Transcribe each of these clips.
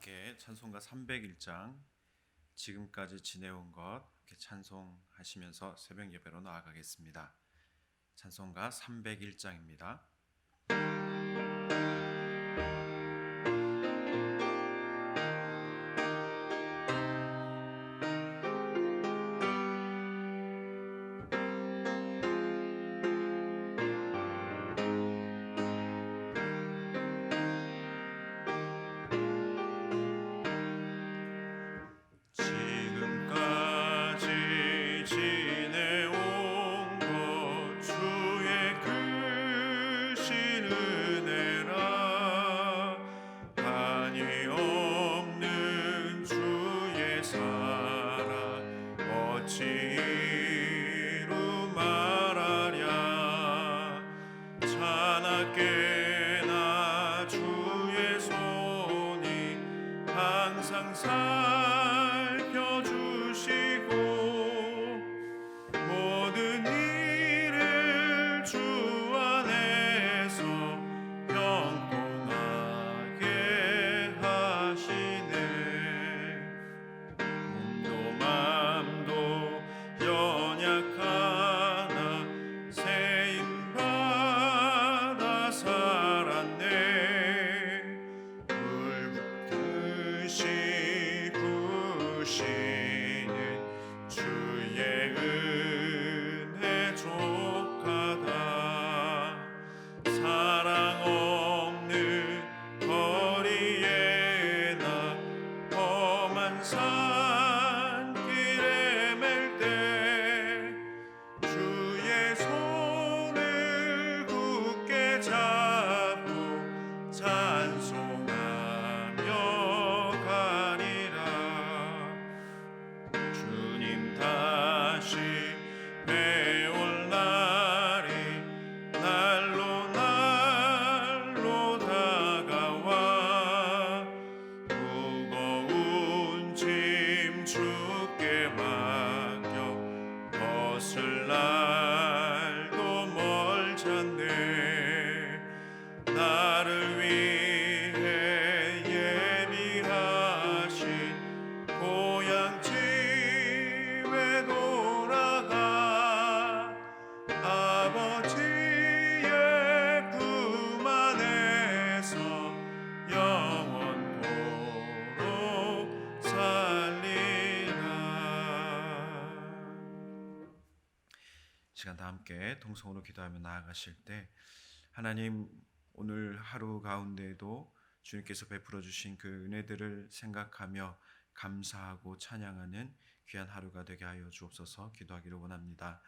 함께 찬송가 301장 지금까지 지내온 것 이렇게 찬송하시면서 새벽 예배로 나아가겠습니다. 찬송가 301장입니다. 항상 살펴주시고 모든 일을 주 안에서 평통하게 하시네. 몸도 맘도 연약하나 세임받아 살았네. 부시는 주의 은혜 족하다. 사랑 없는 거리에 나 험한 산길에 맬 때 주의 손을 굳게 잡고 찬송하며 주님 다시 배올 날이 날로 다가와 무거운 짐 주께 맡겨 벗을 날도 멀잖네. 나를 위해 예비하신 고향 집에 돌아가 아버지의 품 안에서 영원토록 살리라. 시간 다 함께 통성으로 기도하며 나아가실 때 하나님 오늘 하루 가운데에도 주님께서 베풀어 주신 그 은혜들을 생각하며 감사하고 찬양하는 귀한 하루가 되게 하여 주옵소서 기도하기를 원합니다.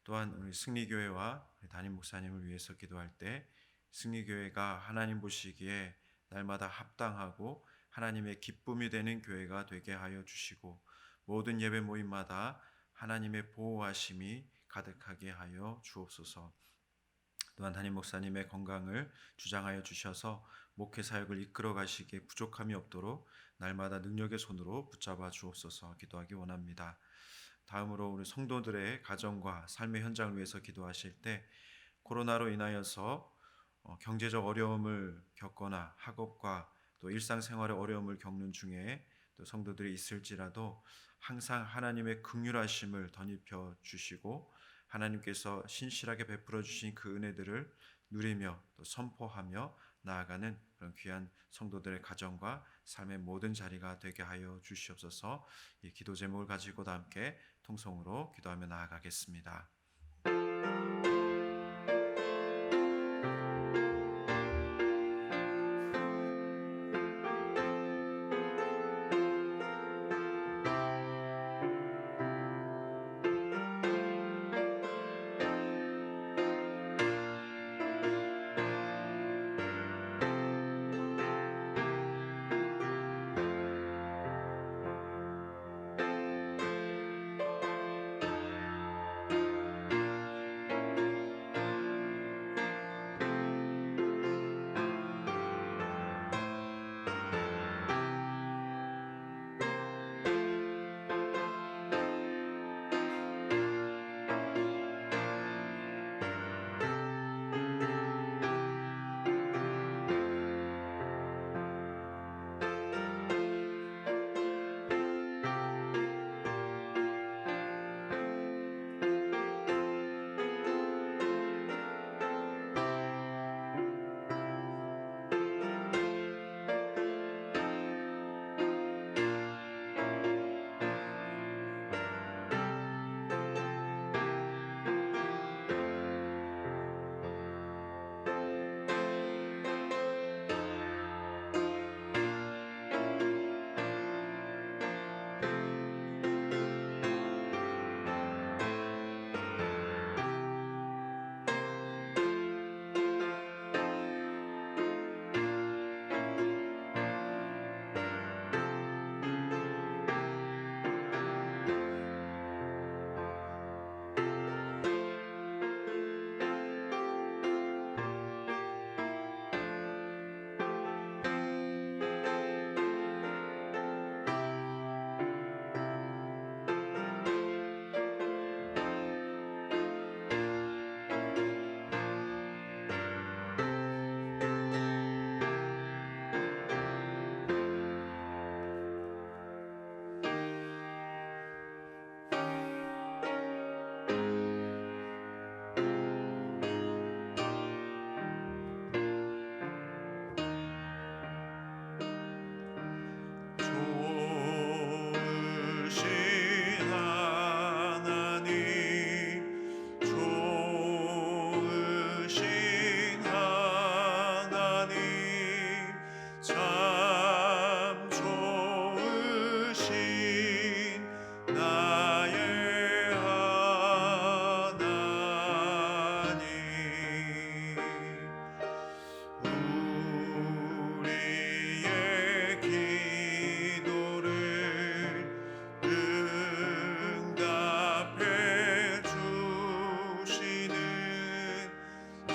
또한 우리 승리교회와 담임 목사님을 위해서 기도할 때 승리교회가 하나님 보시기에 날마다 합당하고 하나님의 기쁨이 되는 교회가 되게 하여 주시고 모든 예배 모임마다 하나님의 보호하심이 가득하게 하여 주옵소서. 또한 담임 목사님의 건강을 주장하여 주셔서 목회 사역을 이끌어 가시기에 부족함이 없도록 날마다 능력의 손으로 붙잡아 주옵소서 기도하기 원합니다. 다음으로 우리 성도들의 가정과 삶의 현장을 위해서 기도하실 때 코로나로 인하여서 경제적 어려움을 겪거나 학업과 또 일상생활의 어려움을 겪는 중에 또 성도들이 있을지라도 항상 하나님의 긍휼하심을 덧입혀 주시고 하나님께서 신실하게 베풀어 주신 그 은혜들을 누리며 또 선포하며 나아가는 그런 귀한 성도들의 가정과 삶의 모든 자리가 되게 하여 주시옵소서. 이 기도 제목을 가지고도 함께 통성으로 기도하며 나아가겠습니다.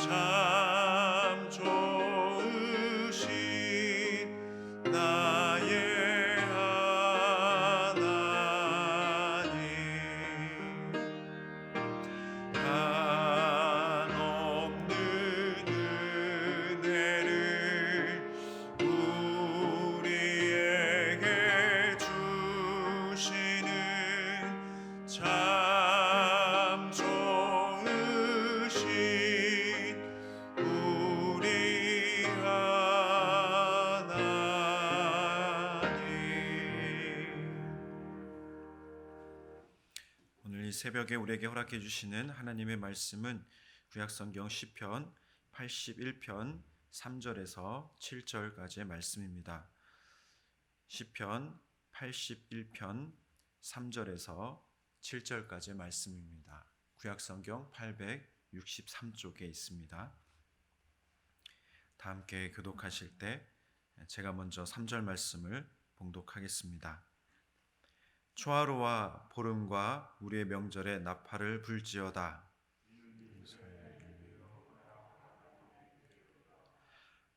참 좋으신 나의 하나님 한없는 은혜를 우리에게 주시는 참 좋으신 우리 하나님. 오늘 이 새벽에 우리에게 허락해 주시는 하나님의 말씀은 구약성경 시편 81편 3절에서 7절까지의 말씀입니다. 시편 81편 3절에서 7절까지의 말씀입니다. 구약성경 863쪽에 있습니다. 다 함께 교독하실 때 제가 먼저 3절 말씀을 봉독하겠습니다. 초하루와 보름과 우리의 명절에 나팔을 불지어다.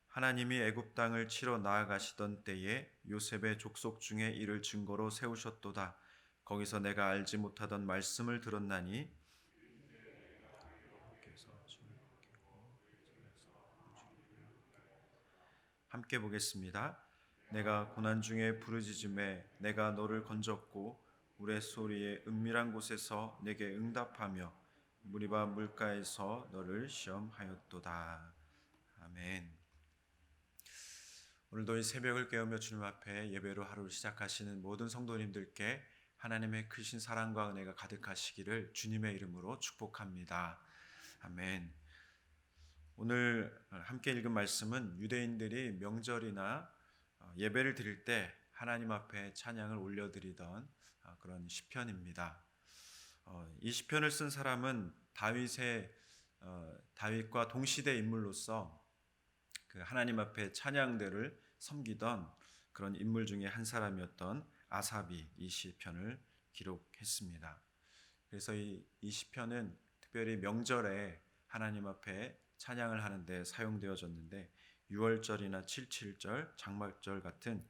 하나님이 애굽 땅을 치러 나아가시던 때에 요셉의 족속 중에 이를 증거로 세우셨도다. 거기서 내가 알지 못하던 말씀을 들었나니 함께 보겠습니다. 내가 고난 중에 부르짖음에 내가 너를 건졌고 우레소리의 은밀한 곳에서 내게 응답하며 무리바 물가에서 너를 시험하였도다. 아멘. 오늘도 이 새벽을 깨우며 주님 앞에 예배로 하루를 시작하시는 모든 성도님들께 하나님의 크신 사랑과 은혜가 가득하시기를 주님의 이름으로 축복합니다. 아멘. 오늘 함께 읽은 말씀은 유대인들이 명절이나 예배를 드릴 때 하나님 앞에 찬양을 올려드리던 그런 시편입니다. 이 시편을 쓴 사람은 다윗과 동시대 인물로서 그 하나님 앞에 찬양들을 섬기던 그런 인물 중에 한 사람이었던 아삽이 이 시편을 기록했습니다. 그래서 이 시편은 특별히 명절에 하나님 앞에 찬양을 하는데 사용되어졌는데 6월절이나 7.7절, 장막절 같은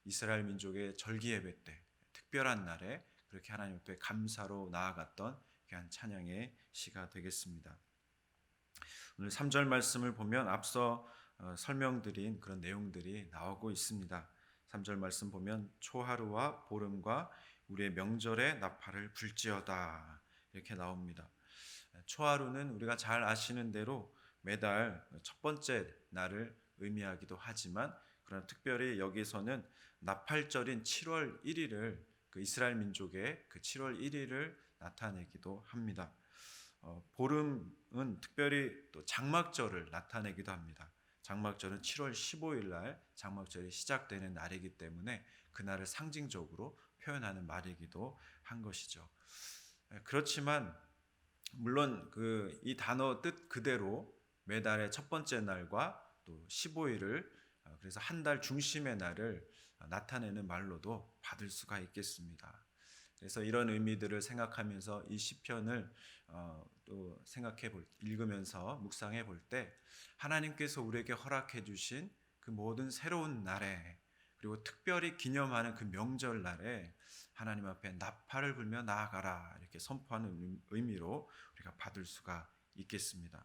이스라엘 민족의 절기 예배 때 특별한 날에 그렇게 하나님 앞에 감사로 나아갔던 귀한 찬양의 시가 되겠습니다. 오늘 3절 말씀을 보면 앞서 설명드린 그런 내용들이 나오고 있습니다. 3절 말씀 보면 초하루와 보름과 우리의 명절에 나팔을 불지어다 이렇게 나옵니다. 초하루는 우리가 잘 아시는 대로 매달 첫 번째 날을 의미하기도 하지만 그러나 특별히 여기서는 나팔절인 7월 1일을 그 이스라엘 민족의 그 7월 1일을 나타내기도 합니다. 보름은 특별히 또 장막절을 나타내기도 합니다. 장막절은 7월 15일 날 장막절이 시작되는 날이기 때문에 그날을 상징적으로 표현하는 말이기도 한 것이죠. 그렇지만 물론 이 단어 뜻 그대로 매달의 첫 번째 날과 또 15일을 그래서 한 달 중심의 날을 나타내는 말로도 받을 수가 있겠습니다. 그래서 이런 의미들을 생각하면서 이 시편을 또 읽으면서 묵상해 볼 때 하나님께서 우리에게 허락해 주신 그 모든 새로운 날에 그리고 특별히 기념하는 그 명절날에 하나님 앞에 나팔을 불며 나아가라 이렇게 선포하는 의미로 우리가 받을 수가 있겠습니다.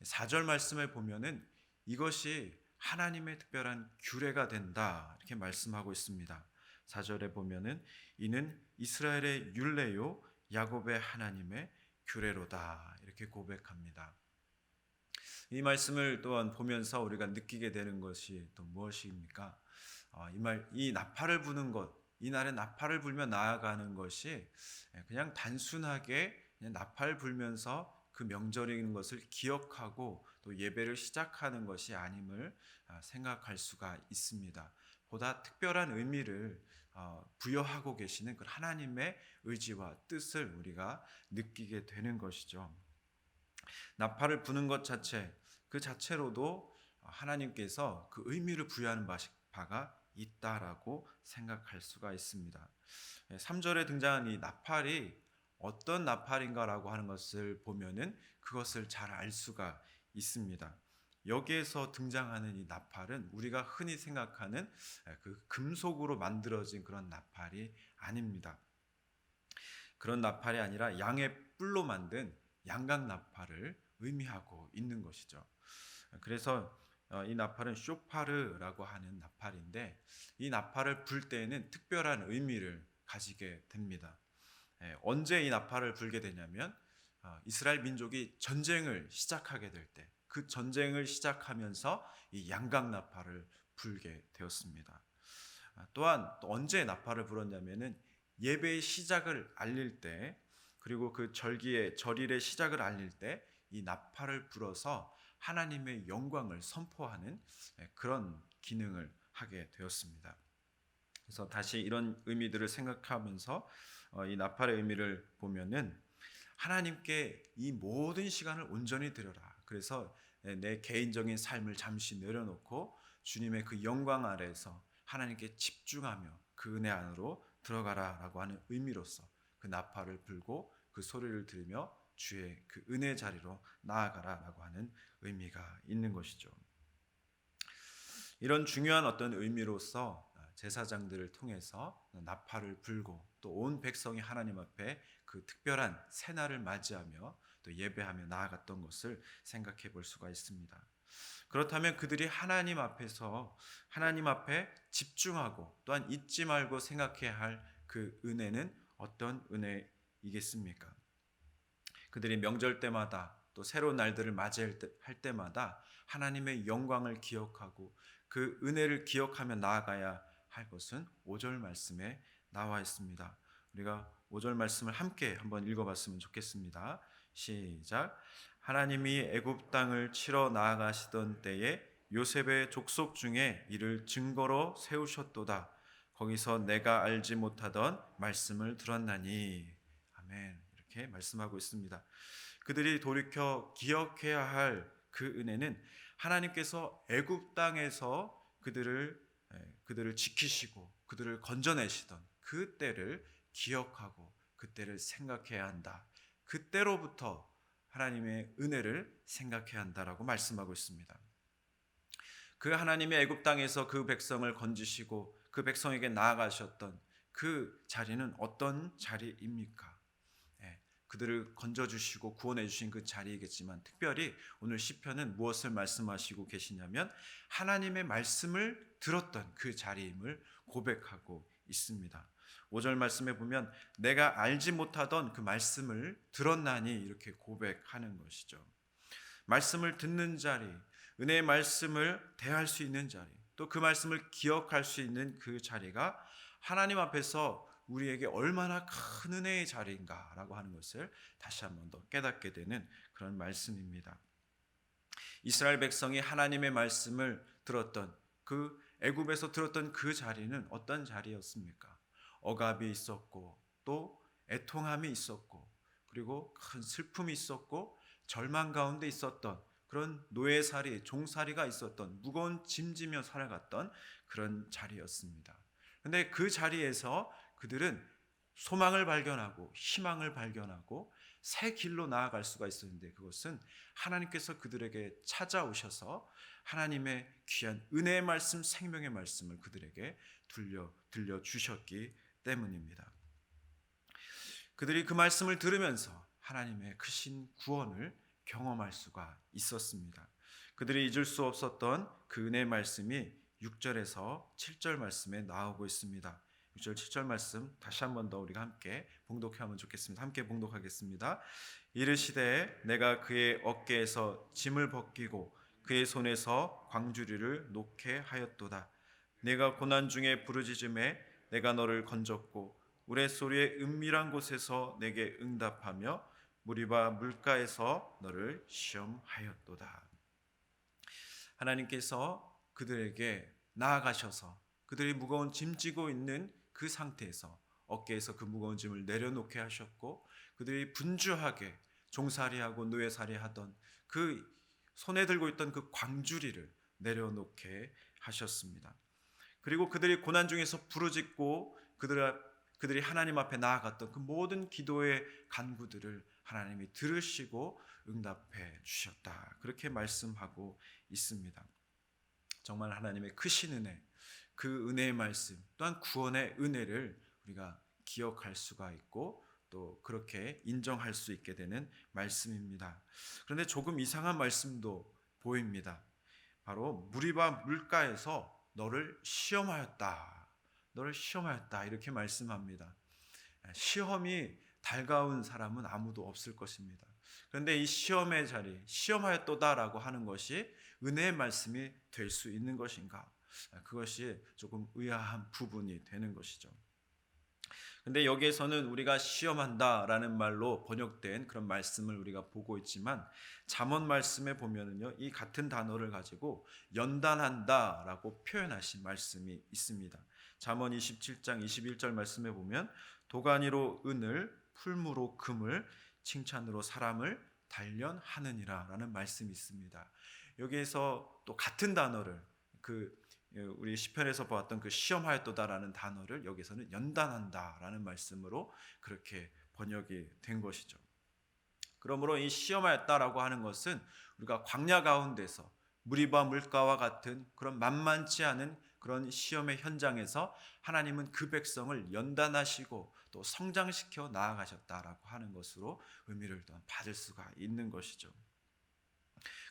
4절 말씀을 보면은 이것이 하나님의 특별한 규례가 된다 이렇게 말씀하고 있습니다. 4절에 보면은 이는 이스라엘의 율례요 야곱의 하나님의 규례로다 이렇게 고백합니다. 이 말씀을 또한 보면서 우리가 느끼게 되는 것이 또 무엇입니까? 이 나팔을 부는 것, 이 날에 나팔을 불며 나아가는 것이 그냥 단순하게 그냥 나팔 불면서 그 명절인 것을 기억하고 또 예배를 시작하는 것이 아님을 생각할 수가 있습니다. 보다 특별한 의미를 부여하고 계시는 그 하나님의 의지와 뜻을 우리가 느끼게 되는 것이죠. 나팔을 부는 것 자체, 그 자체로도 하나님께서 그 의미를 부여하는 바가 있다라고 생각할 수가 있습니다. 3절에 등장한 이 나팔이 어떤 나팔인가라고 하는 것을 보면은 그것을 잘 알 수가 있습니다. 여기에서 등장하는 이 나팔은 우리가 흔히 생각하는 그 금속으로 만들어진 그런 나팔이 아닙니다. 그런 나팔이 아니라 양의 뿔로 만든 양각 나팔을 의미하고 있는 것이죠. 그래서 이 나팔은 쇼파르라고 하는 나팔인데, 이 나팔을 불 때에는 특별한 의미를 가지게 됩니다. 언제 이 나팔을 불게 되냐면 이스라엘 민족이 전쟁을 시작하게 될 때, 그 전쟁을 시작하면서 이 양각 나팔을 불게 되었습니다. 또한 또 언제 나팔을 불었냐면은 예배의 시작을 알릴 때, 그리고 그 절일의 시작을 알릴 때 이 나팔을 불어서 하나님의 영광을 선포하는 그런 기능을 하게 되었습니다. 그래서 다시 이런 의미들을 생각하면서 이 나팔의 의미를 보면은 하나님께 이 모든 시간을 온전히 드려라. 그래서 내 개인적인 삶을 잠시 내려놓고 주님의 그 영광 아래에서 하나님께 집중하며 그 은혜 안으로 들어가라라고 하는 의미로서 그 나팔을 불고 그 소리를 들으며 주의 그 은혜 자리로 나아가라라고 하는 의미가 있는 것이죠. 이런 중요한 어떤 의미로서 제사장들을 통해서 나팔을 불고 또 온 백성이 하나님 앞에 그 특별한 새날을 맞이하며 또 예배하며 나아갔던 것을 생각해 볼 수가 있습니다. 그렇다면 그들이 하나님 앞에서 하나님 앞에 집중하고 또한 잊지 말고 생각해야 할 그 은혜는 어떤 은혜이겠습니까? 그들이 명절 때마다 또 새로운 날들을 맞이할 때마다 하나님의 영광을 기억하고 그 은혜를 기억하며 나아가야 할 것은 5절 말씀에 나와 있습니다. 우리가 5절 말씀을 함께 한번 읽어봤으면 좋겠습니다. 시작. 하나님이 애굽 땅을 치러 나아가시던 때에 요셉의 족속 중에 이를 증거로 세우셨도다. 거기서 내가 알지 못하던 말씀을 들었나니. 아멘. 이렇게 말씀하고 있습니다. 그들이 돌이켜 기억해야 할 그 은혜는 하나님께서 애굽 땅에서 그들을 지키시고 그들을 건져내시던 그 때를 기억하고 그때를 생각해야 한다. 그때로부터 하나님의 은혜를 생각해야 한다라고 말씀하고 있습니다. 그 하나님의 애굽 땅에서 그 백성을 건지시고 그 백성에게 나아가셨던 그 자리는 어떤 자리입니까? 그들을 건져주시고 구원해 주신 그 자리이겠지만, 특별히 오늘 시편은 무엇을 말씀하시고 계시냐면 하나님의 말씀을 들었던 그 자리임을 고백하고 있습니다. 5절 말씀에 보면 내가 알지 못하던 그 말씀을 들었나니 이렇게 고백하는 것이죠. 말씀을 듣는 자리, 은혜의 말씀을 대할 수 있는 자리, 또 그 말씀을 기억할 수 있는 그 자리가 하나님 앞에서 우리에게 얼마나 큰 은혜의 자리인가라고 하는 것을 다시 한 번 더 깨닫게 되는 그런 말씀입니다. 이스라엘 백성이 하나님의 말씀을 들었던 그 애굽에서 들었던 그 자리는 어떤 자리였습니까? 억압이 있었고 또 애통함이 있었고 그리고 큰 슬픔이 있었고 절망 가운데 있었던 그런 노예살이, 종살이가 있었던, 무거운 짐지며 살아갔던 그런 자리였습니다. 그런데 그 자리에서 그들은 소망을 발견하고 희망을 발견하고 새 길로 나아갈 수가 있었는데, 그것은 하나님께서 그들에게 찾아오셔서 하나님의 귀한 은혜의 말씀, 생명의 말씀을 그들에게 들려주셨기 때문입니다. 그들이 그 말씀을 들으면서 하나님의 크신 구원을 경험할 수가 있었습니다. 그들이 잊을 수 없었던 그 은혜의 말씀이 6절에서 7절 말씀에 나오고 있습니다. 6절 7절 말씀 다시 한 번 더 우리가 함께 봉독하면 좋겠습니다. 함께 봉독하겠습니다. 이르시되 내가 그의 어깨에서 짐을 벗기고 그의 손에서 광주리를 놓게 하였도다. 내가 고난 중에 부르짖음에 내가 너를 건졌고 우레소리의 은밀한 곳에서 내게 응답하며 무리바 물가에서 너를 시험하였도다. 하나님께서 그들에게 나아가셔서 그들이 무거운 짐 지고 있는 그 상태에서 어깨에서 그 무거운 짐을 내려놓게 하셨고, 그들이 분주하게 종살이하고 노예살이 하던 그 손에 들고 있던 그 광주리를 내려놓게 하셨습니다. 그리고 그들이 고난 중에서 부르짖고 그들이 하나님 앞에 나아갔던 그 모든 기도의 간구들을 하나님이 들으시고 응답해 주셨다. 그렇게 말씀하고 있습니다. 정말 하나님의 크신 은혜, 그 은혜의 말씀 또한 구원의 은혜를 우리가 기억할 수가 있고 또 그렇게 인정할 수 있게 되는 말씀입니다. 그런데 조금 이상한 말씀도 보입니다. 바로 무리바 물가에서 너를 시험하였다. 너를 시험하였다. 이렇게 말씀합니다. 시험이 달가운 사람은 아무도 없을 것입니다. 그런데 이 시험의 자리, 시험하였도다라고 하는 것이 은혜의 말씀이 될 수 있는 것인가? 그것이 조금 의아한 부분이 되는 것이죠. 근데 여기에서는 우리가 시험한다라는 말로 번역된 그런 말씀을 우리가 보고 있지만 잠언 말씀에 보면은요, 이 같은 단어를 가지고 연단한다라고 표현하신 말씀이 있습니다. 잠언 27장 21절 말씀에 보면 도가니로 은을, 풀무로 금을, 칭찬으로 사람을 단련하느니라라는 말씀이 있습니다. 여기에서 또 같은 단어를 우리 시편에서 보았던 그 시험하였도다라는 단어를 여기서는 연단한다라는 말씀으로 그렇게 번역이 된 것이죠. 그러므로 이 시험하였다라고 하는 것은 우리가 광야 가운데서 무리바 물가와 같은 그런 만만치 않은 그런 시험의 현장에서 하나님은 그 백성을 연단하시고 또 성장시켜 나아가셨다라고 하는 것으로 의미를 받을 수가 있는 것이죠.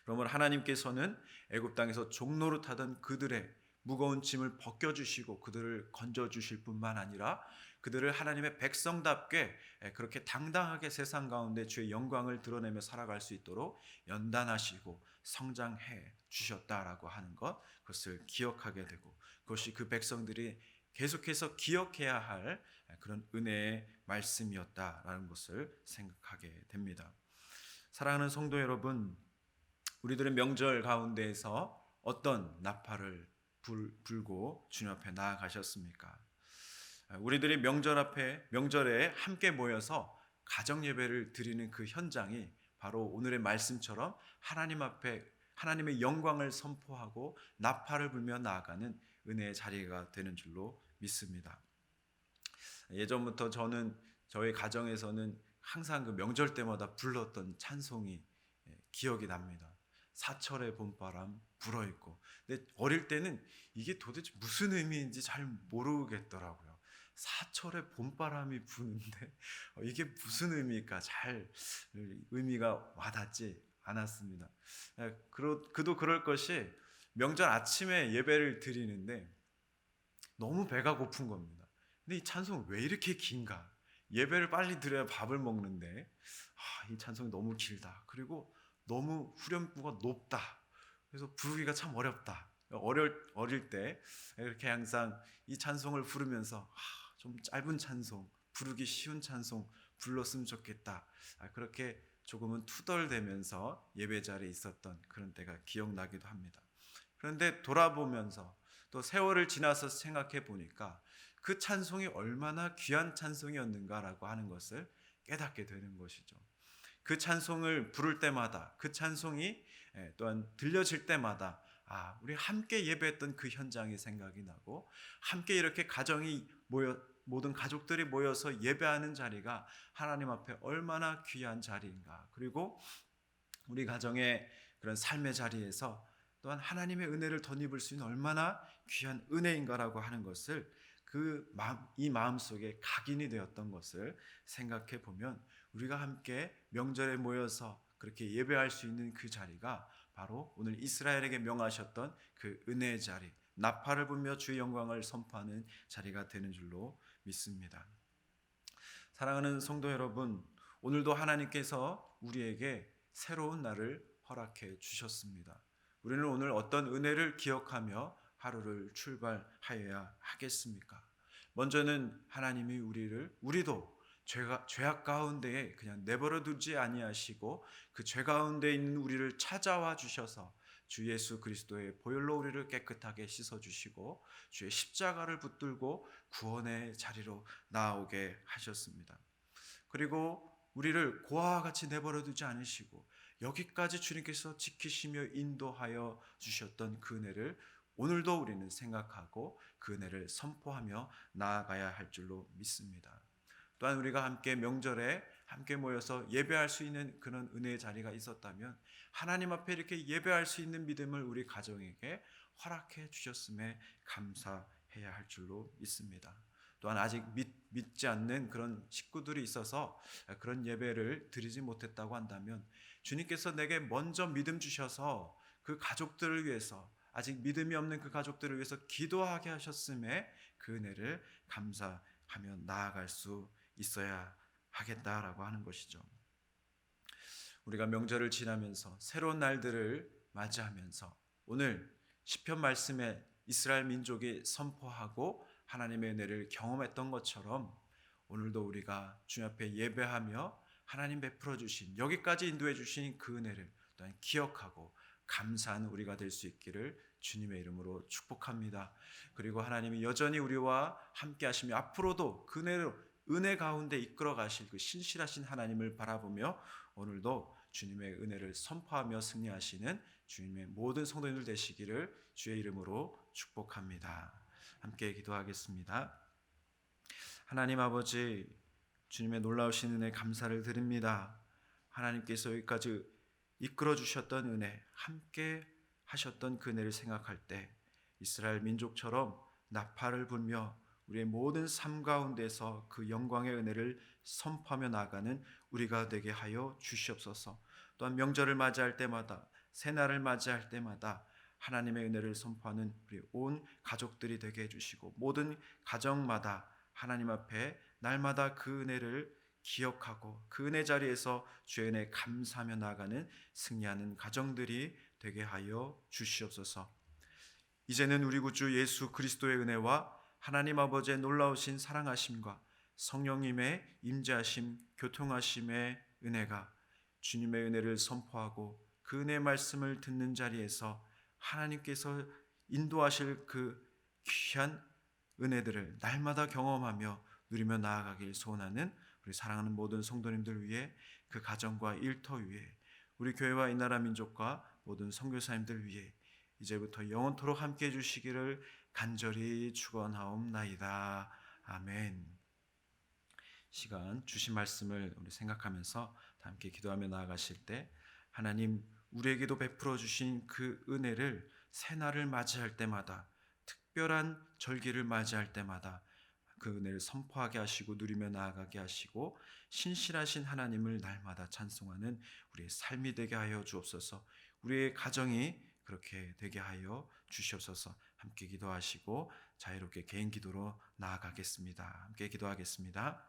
그러므로 하나님께서는 애굽 땅에서 종노릇하던 그들의 무거운 짐을 벗겨주시고 그들을 건져주실 뿐만 아니라 그들을 하나님의 백성답게 그렇게 당당하게 세상 가운데 주의 영광을 드러내며 살아갈 수 있도록 연단하시고 성장해 주셨다라고 하는 것, 그것을 기억하게 되고 그것이 그 백성들이 계속해서 기억해야 할 그런 은혜의 말씀이었다라는 것을 생각하게 됩니다. 사랑하는 성도 여러분, 우리들은 명절 가운데에서 어떤 나팔을 불고 주님 앞에 나아가셨습니까? 우리들이 명절에 함께 모여서 가정 예배를 드리는 그 현장이 바로 오늘의 말씀처럼 하나님 앞에 하나님의 영광을 선포하고 나팔을 불며 나아가는 은혜의 자리가 되는 줄로 믿습니다. 예전부터 저는 저희 가정에서는 항상 그 명절 때마다 불렀던 찬송이 기억이 납니다. 사철의 봄바람 불어있고. 근데 어릴 때는 이게 도대체 무슨 의미인지 잘 모르겠더라고요. 사철의 봄바람이 부는데 이게 무슨 의미일까 잘 의미가 와닿지 않았습니다. 그도 그럴 것이 명절 아침에 예배를 드리는데 너무 배가 고픈 겁니다. 근데 이 찬송 왜 이렇게 긴가? 예배를 빨리 드려야 밥을 먹는데 이 찬송이 너무 길다. 그리고 너무 후렴구가 높다. 그래서 부르기가 참 어렵다. 어릴 때 이렇게 항상 이 찬송을 부르면서 좀 짧은 찬송, 부르기 쉬운 찬송 불렀으면 좋겠다. 그렇게 조금은 투덜대면서 예배 자리에 있었던 그런 때가 기억나기도 합니다. 그런데 돌아보면서 또 세월을 지나서 생각해 보니까 그 찬송이 얼마나 귀한 찬송이었는가라고 하는 것을 깨닫게 되는 것이죠. 그 찬송을 부를 때마다 그 찬송이 또한 들려질 때마다 우리 함께 예배했던 그 현장이 생각이 나고 함께 이렇게 모든 가족들이 모여서 예배하는 자리가 하나님 앞에 얼마나 귀한 자리인가. 그리고 우리 가정의 그런 삶의 자리에서 또한 하나님의 은혜를 덧입을 수 있는 얼마나 귀한 은혜인가라고 하는 것을 이 마음속에 각인이 되었던 것을 생각해 보면 우리가 함께 명절에 모여서 그렇게 예배할 수 있는 그 자리가 바로 오늘 이스라엘에게 명하셨던 그 은혜의 자리, 나팔을 불며 주의 영광을 선포하는 자리가 되는 줄로 믿습니다. 사랑하는 성도 여러분, 오늘도 하나님께서 우리에게 새로운 날을 허락해 주셨습니다. 우리는 오늘 어떤 은혜를 기억하며 하루를 출발하여야 하겠습니까? 먼저는 하나님이 우리도 죄악 가운데에 그냥 내버려 두지 아니하시고 그 죄 가운데 있는 우리를 찾아와 주셔서 주 예수 그리스도의 보혈로 우리를 깨끗하게 씻어 주시고 주의 십자가를 붙들고 구원의 자리로 나오게 하셨습니다. 그리고 우리를 고아와 같이 내버려 두지 않으시고 여기까지 주님께서 지키시며 인도하여 주셨던 그 은혜를 오늘도 우리는 생각하고 그 은혜를 선포하며 나아가야 할 줄로 믿습니다. 또한 우리가 함께 명절에 함께 모여서 예배할 수 있는 그런 은혜의 자리가 있었다면 하나님 앞에 이렇게 예배할 수 있는 믿음을 우리 가정에게 허락해 주셨음에 감사해야 할 줄로 믿습니다. 또한 아직 믿지 않는 그런 식구들이 있어서 그런 예배를 드리지 못했다고 한다면 주님께서 내게 먼저 믿음 주셔서 그 가족들을 위해서, 아직 믿음이 없는 그 가족들을 위해서 기도하게 하셨음에 그 은혜를 감사하며 나아갈 수 있어야 하겠다라고 하는 것이죠. 우리가 명절을 지나면서 새로운 날들을 맞이하면서 오늘 시편 말씀에 이스라엘 민족이 선포하고 하나님의 은혜를 경험했던 것처럼 오늘도 우리가 주님 앞에 예배하며 하나님 베풀어 주신, 여기까지 인도해 주신 그 은혜를 또한 기억하고 감사하는 우리가 될 수 있기를 주님의 이름으로 축복합니다. 그리고 하나님이 여전히 우리와 함께 하시며 앞으로도 그 은혜 가운데 이끌어 가실 그 신실하신 하나님을 바라보며 오늘도 주님의 은혜를 선포하며 승리하시는 주님의 모든 성도님들 되시기를 주의 이름으로 축복합니다. 함께 기도하겠습니다. 하나님 아버지, 주님의 놀라우신 은혜 감사를 드립니다. 하나님께서 여기까지 이끌어 주셨던 은혜, 함께 하셨던 그 은혜를 생각할 때 이스라엘 민족처럼 나팔을 불며 우리의 모든 삶 가운데서 그 영광의 은혜를 선포하며 나아가는 우리가 되게 하여 주시옵소서. 또한 명절을 맞이할 때마다, 새날을 맞이할 때마다 하나님의 은혜를 선포하는 우리 온 가족들이 되게 해주시고 모든 가정마다 하나님 앞에 날마다 그 은혜를 기억하고 그 은혜 자리에서 주의 은혜에 감사하며 나아가는 승리하는 가정들이 되게 하여 주시옵소서. 이제는 우리 구주 예수 그리스도의 은혜와 하나님 아버지의 놀라우신 사랑하심과 성령님의 임재하심, 교통하심의 은혜가 주님의 은혜를 선포하고 그 은혜의 말씀을 듣는 자리에서 하나님께서 인도하실 그 귀한 은혜들을 날마다 경험하며 누리며 나아가길 소원하는 우리 사랑하는 모든 성도님들 위해, 그 가정과 일터 위에, 우리 교회와 이 나라 민족과 모든 선교사님들 위해 이제부터 영원토록 함께 해주시기를 간절히 축원하옵나이다. 아멘. 시간 주신 말씀을 우리 생각하면서 함께 기도하며 나아가실 때 하나님 우리에게도 베풀어 주신 그 은혜를 새날을 맞이할 때마다, 특별한 절기를 맞이할 때마다 그 은혜를 선포하게 하시고 누리며 나아가게 하시고 신실하신 하나님을 날마다 찬송하는 우리의 삶이 되게 하여 주옵소서. 우리의 가정이 그렇게 되게 하여 주시옵소서. 함께 기도하시고 자유롭게 개인 기도로 나아가겠습니다. 함께 기도하겠습니다.